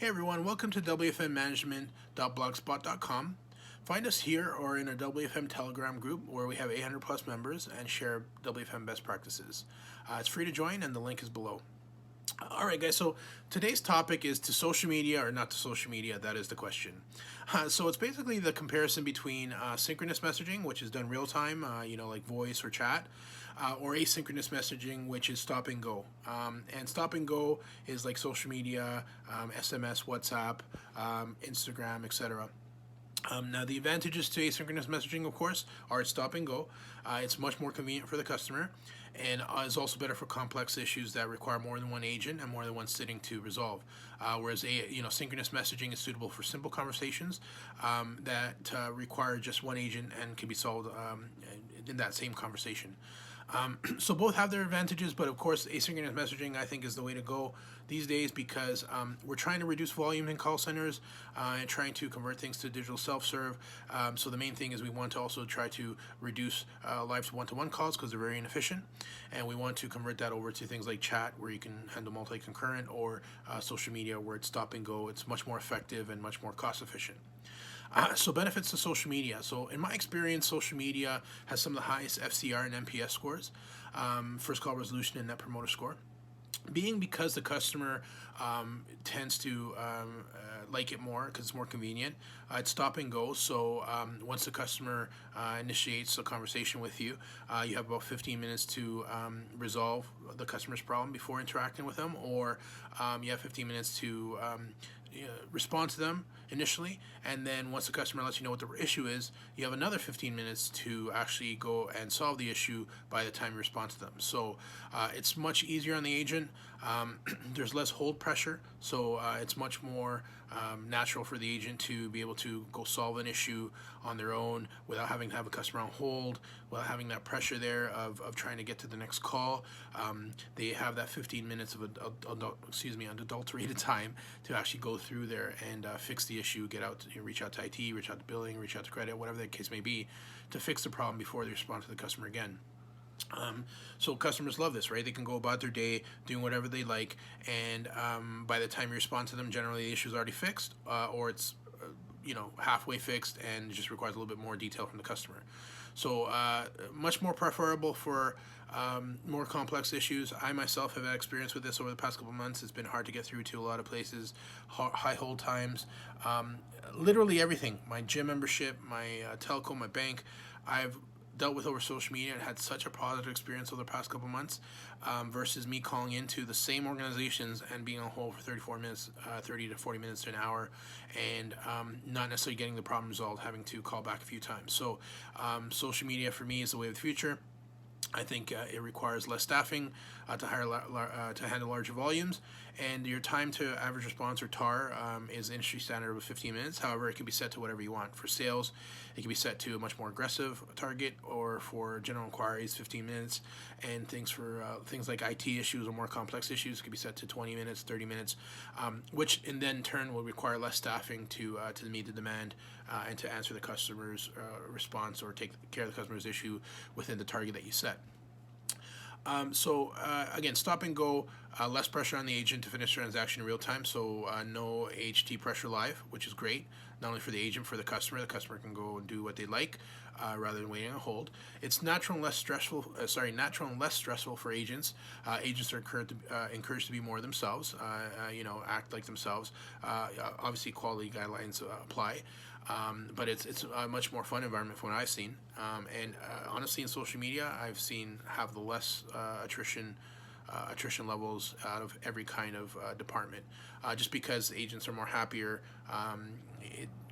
Hey everyone, welcome to wfmmanagement.blogspot.com. Find us here or in our WFM Telegram group where we have 800 plus members and share WFM best practices. It's free to join and the link is below. Alright guys, so today's topic is to social media or not to social media, that is the question. So it's basically the comparison between synchronous messaging, which is done real time, like voice or chat, or asynchronous messaging, which is stop and go. And stop and go is like social media, SMS, WhatsApp, Instagram, etc. Now the advantages to asynchronous messaging, of course, are it's stop and go. It's much more convenient for the customer, and is also better for complex issues that require more than one agent and more than one sitting to resolve. Whereas synchronous messaging is suitable for simple conversations that require just one agent and can be solved in that same conversation. So both have their advantages, but of course asynchronous messaging I think is the way to go these days because we're trying to reduce volume in call centers and trying to convert things to digital self-serve. So the main thing is we want to also try to reduce live one-to-one calls because they're very inefficient, and we want to convert that over to things like chat where you can handle multi-concurrent, or social media where it's stop and go. It's much more effective and much more cost efficient. So benefits to social media. So in my experience, social media has some of the highest FCR and NPS scores, first call resolution and net promoter score. Being because the customer tends to like it more because it's more convenient. It's stop and go, so once the customer initiates a conversation with you, you have about 15 minutes to resolve the customer's problem before interacting with them, or you have 15 minutes to respond to them initially, and then once the customer lets you know what the issue is, you have another 15 minutes to actually go and solve the issue by the time you respond to them. So it's much easier on the agent. There's less hold pressure, so it's much more natural for the agent to be able to go solve an issue on their own without having to have a customer on hold, without having that pressure there of trying to get to the next call. They have that 15 minutes of unadulterated time to actually go through there and fix the issue, reach out to IT, reach out to billing, reach out to credit, whatever the case may be, to fix the problem before they respond to the customer again. So customers love this, right? They can go about their day doing whatever they like, and by the time you respond to them, generally the issue is already fixed, or it's halfway fixed and it just requires a little bit more detail from the customer. So much more preferable for more complex issues. I myself have had experience with this over the past couple months. It's been hard to get through to a lot of places, high hold times, literally everything. My gym membership, my telco, my bank, I've dealt with over social media and had such a positive experience over the past couple months versus me calling into the same organizations and being on hold for 34 minutes, 30 to 40 minutes to an hour, and not necessarily getting the problem resolved, having to call back a few times. So social media for me is the way of the future. I think it requires less staffing to handle larger volumes, and your time to average response, or TAR, is industry standard of 15 minutes. However, it can be set to whatever you want. For sales, it can be set to a much more aggressive target, or for general inquiries, 15 minutes, and things like IT issues or more complex issues can be set to 20 minutes, 30 minutes, which in then turn will require less staffing to meet the demand and to answer the customer's response or take care of the customer's issue within the target that you set. Again, stop and go, less pressure on the agent to finish the transaction in real time, so no HT pressure live, which is great, not only for the agent, for the customer. The customer can go and do what they like rather than waiting on hold. It's natural and less stressful for agents. Agents are encouraged to be more themselves, act like themselves. Obviously, quality guidelines apply. But it's a much more fun environment from what I've seen. And honestly, in social media, I've seen have the less attrition levels out of every kind of department, just because agents are more happier.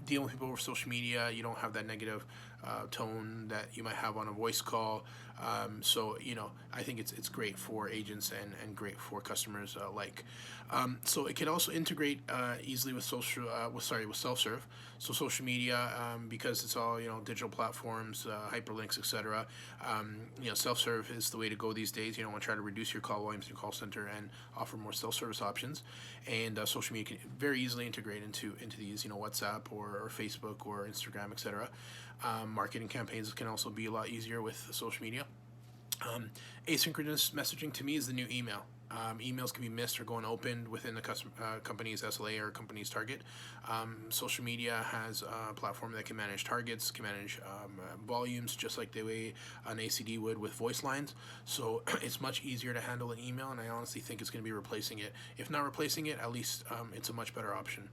Dealing with people over social media, you don't have that negative tone that you might have on a voice call. So I think it's great for agents and great for customers alike. So it can also integrate easily with self-serve. So social media, because it's all digital platforms, hyperlinks, etc. Self-serve is the way to go these days. You don't want to try to reduce your call volumes in your call center and offer more self-service options. And social media can very easily integrate into these, WhatsApp or Facebook or Instagram, etc. Marketing campaigns can also be a lot easier with social media. Asynchronous messaging to me is the new email. Emails can be missed or go unopened within the company's SLA or company's target. Social media has a platform that can manage targets, can manage volumes, just like the way an ACD would with voice lines. So it's much easier to handle an email, and I honestly think it's going to be replacing it. If not replacing it, at least it's a much better option.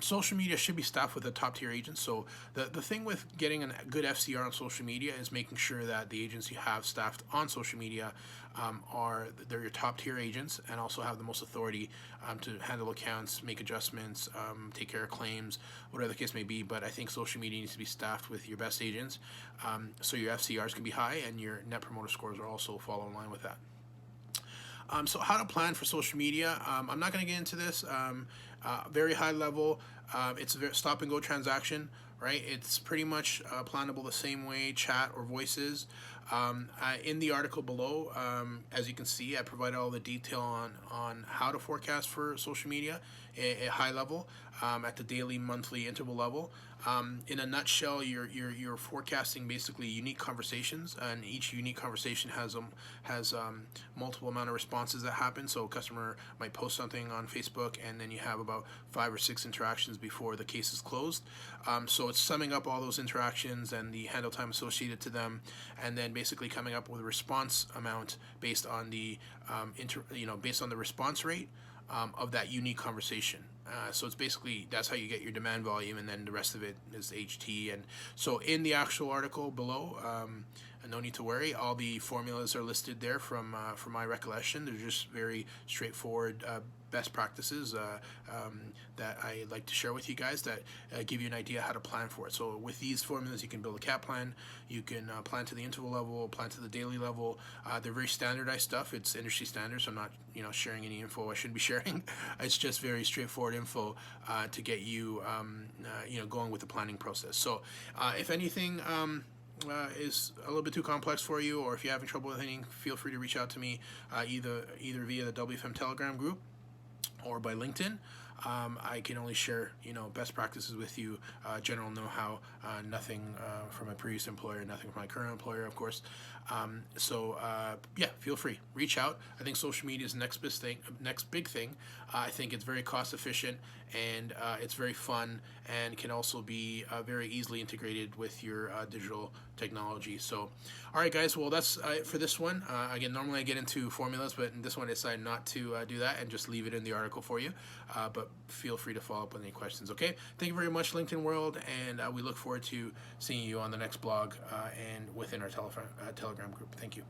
Social media should be staffed with a top tier agent. So the thing with getting a good FCR on social media is making sure that the agents you have staffed on social media they're your top tier agents and also have the most authority to handle accounts, make adjustments, take care of claims, whatever the case may be. But I think social media needs to be staffed with your best agents, so your FCRs can be high and your net promoter scores are also follow in line with that. So how to plan for social media. I'm not going to get into this. Very high level. It's a stop and go transaction, right? It's pretty much plannable the same way chat or voices. In the article below, as you can see, I provide all the detail on how to forecast for social media at high level, at the daily, monthly interval level. In a nutshell, you're forecasting basically unique conversations, and each unique conversation has multiple amount of responses that happen. So a customer might post something on Facebook, and then you have about 5 or 6 interactions before the case is closed. So it's summing up all those interactions and the handle time associated to them, and then basically coming up with a response amount based on the based on the response rate of that unique conversation. So it's basically, that's how you get your demand volume, and then the rest of it is HT. And so in the actual article below, no need to worry, all the formulas are listed there from my recollection. They're just very straightforward best practices that I like to share with you guys that give you an idea how to plan for it. So with these formulas, you can build a cap plan, you can plan to the interval level, plan to the daily level. They're very standardized stuff. It's industry standard, so I'm not sharing any info I shouldn't be sharing. It's just very straightforward info to get you going with the planning process. So if anything is a little bit too complex for you, or if you're having trouble with anything, feel free to reach out to me either via the WFM Telegram group or by LinkedIn. I can only share, best practices with you, general know-how, nothing from my previous employer, nothing from my current employer, of course. Feel free, reach out. I think social media is the next big thing. I think it's very cost efficient, and it's very fun, and can also be very easily integrated with your digital technology. So, all right, guys. Well, that's it for this one. Again, normally I get into formulas, but in this one I decided not to do that and just leave it in the article for you. But feel free to follow up with any questions. Okay. Thank you very much, LinkedIn world, and we look forward to seeing you on the next blog and within our Telegram group. Thank you.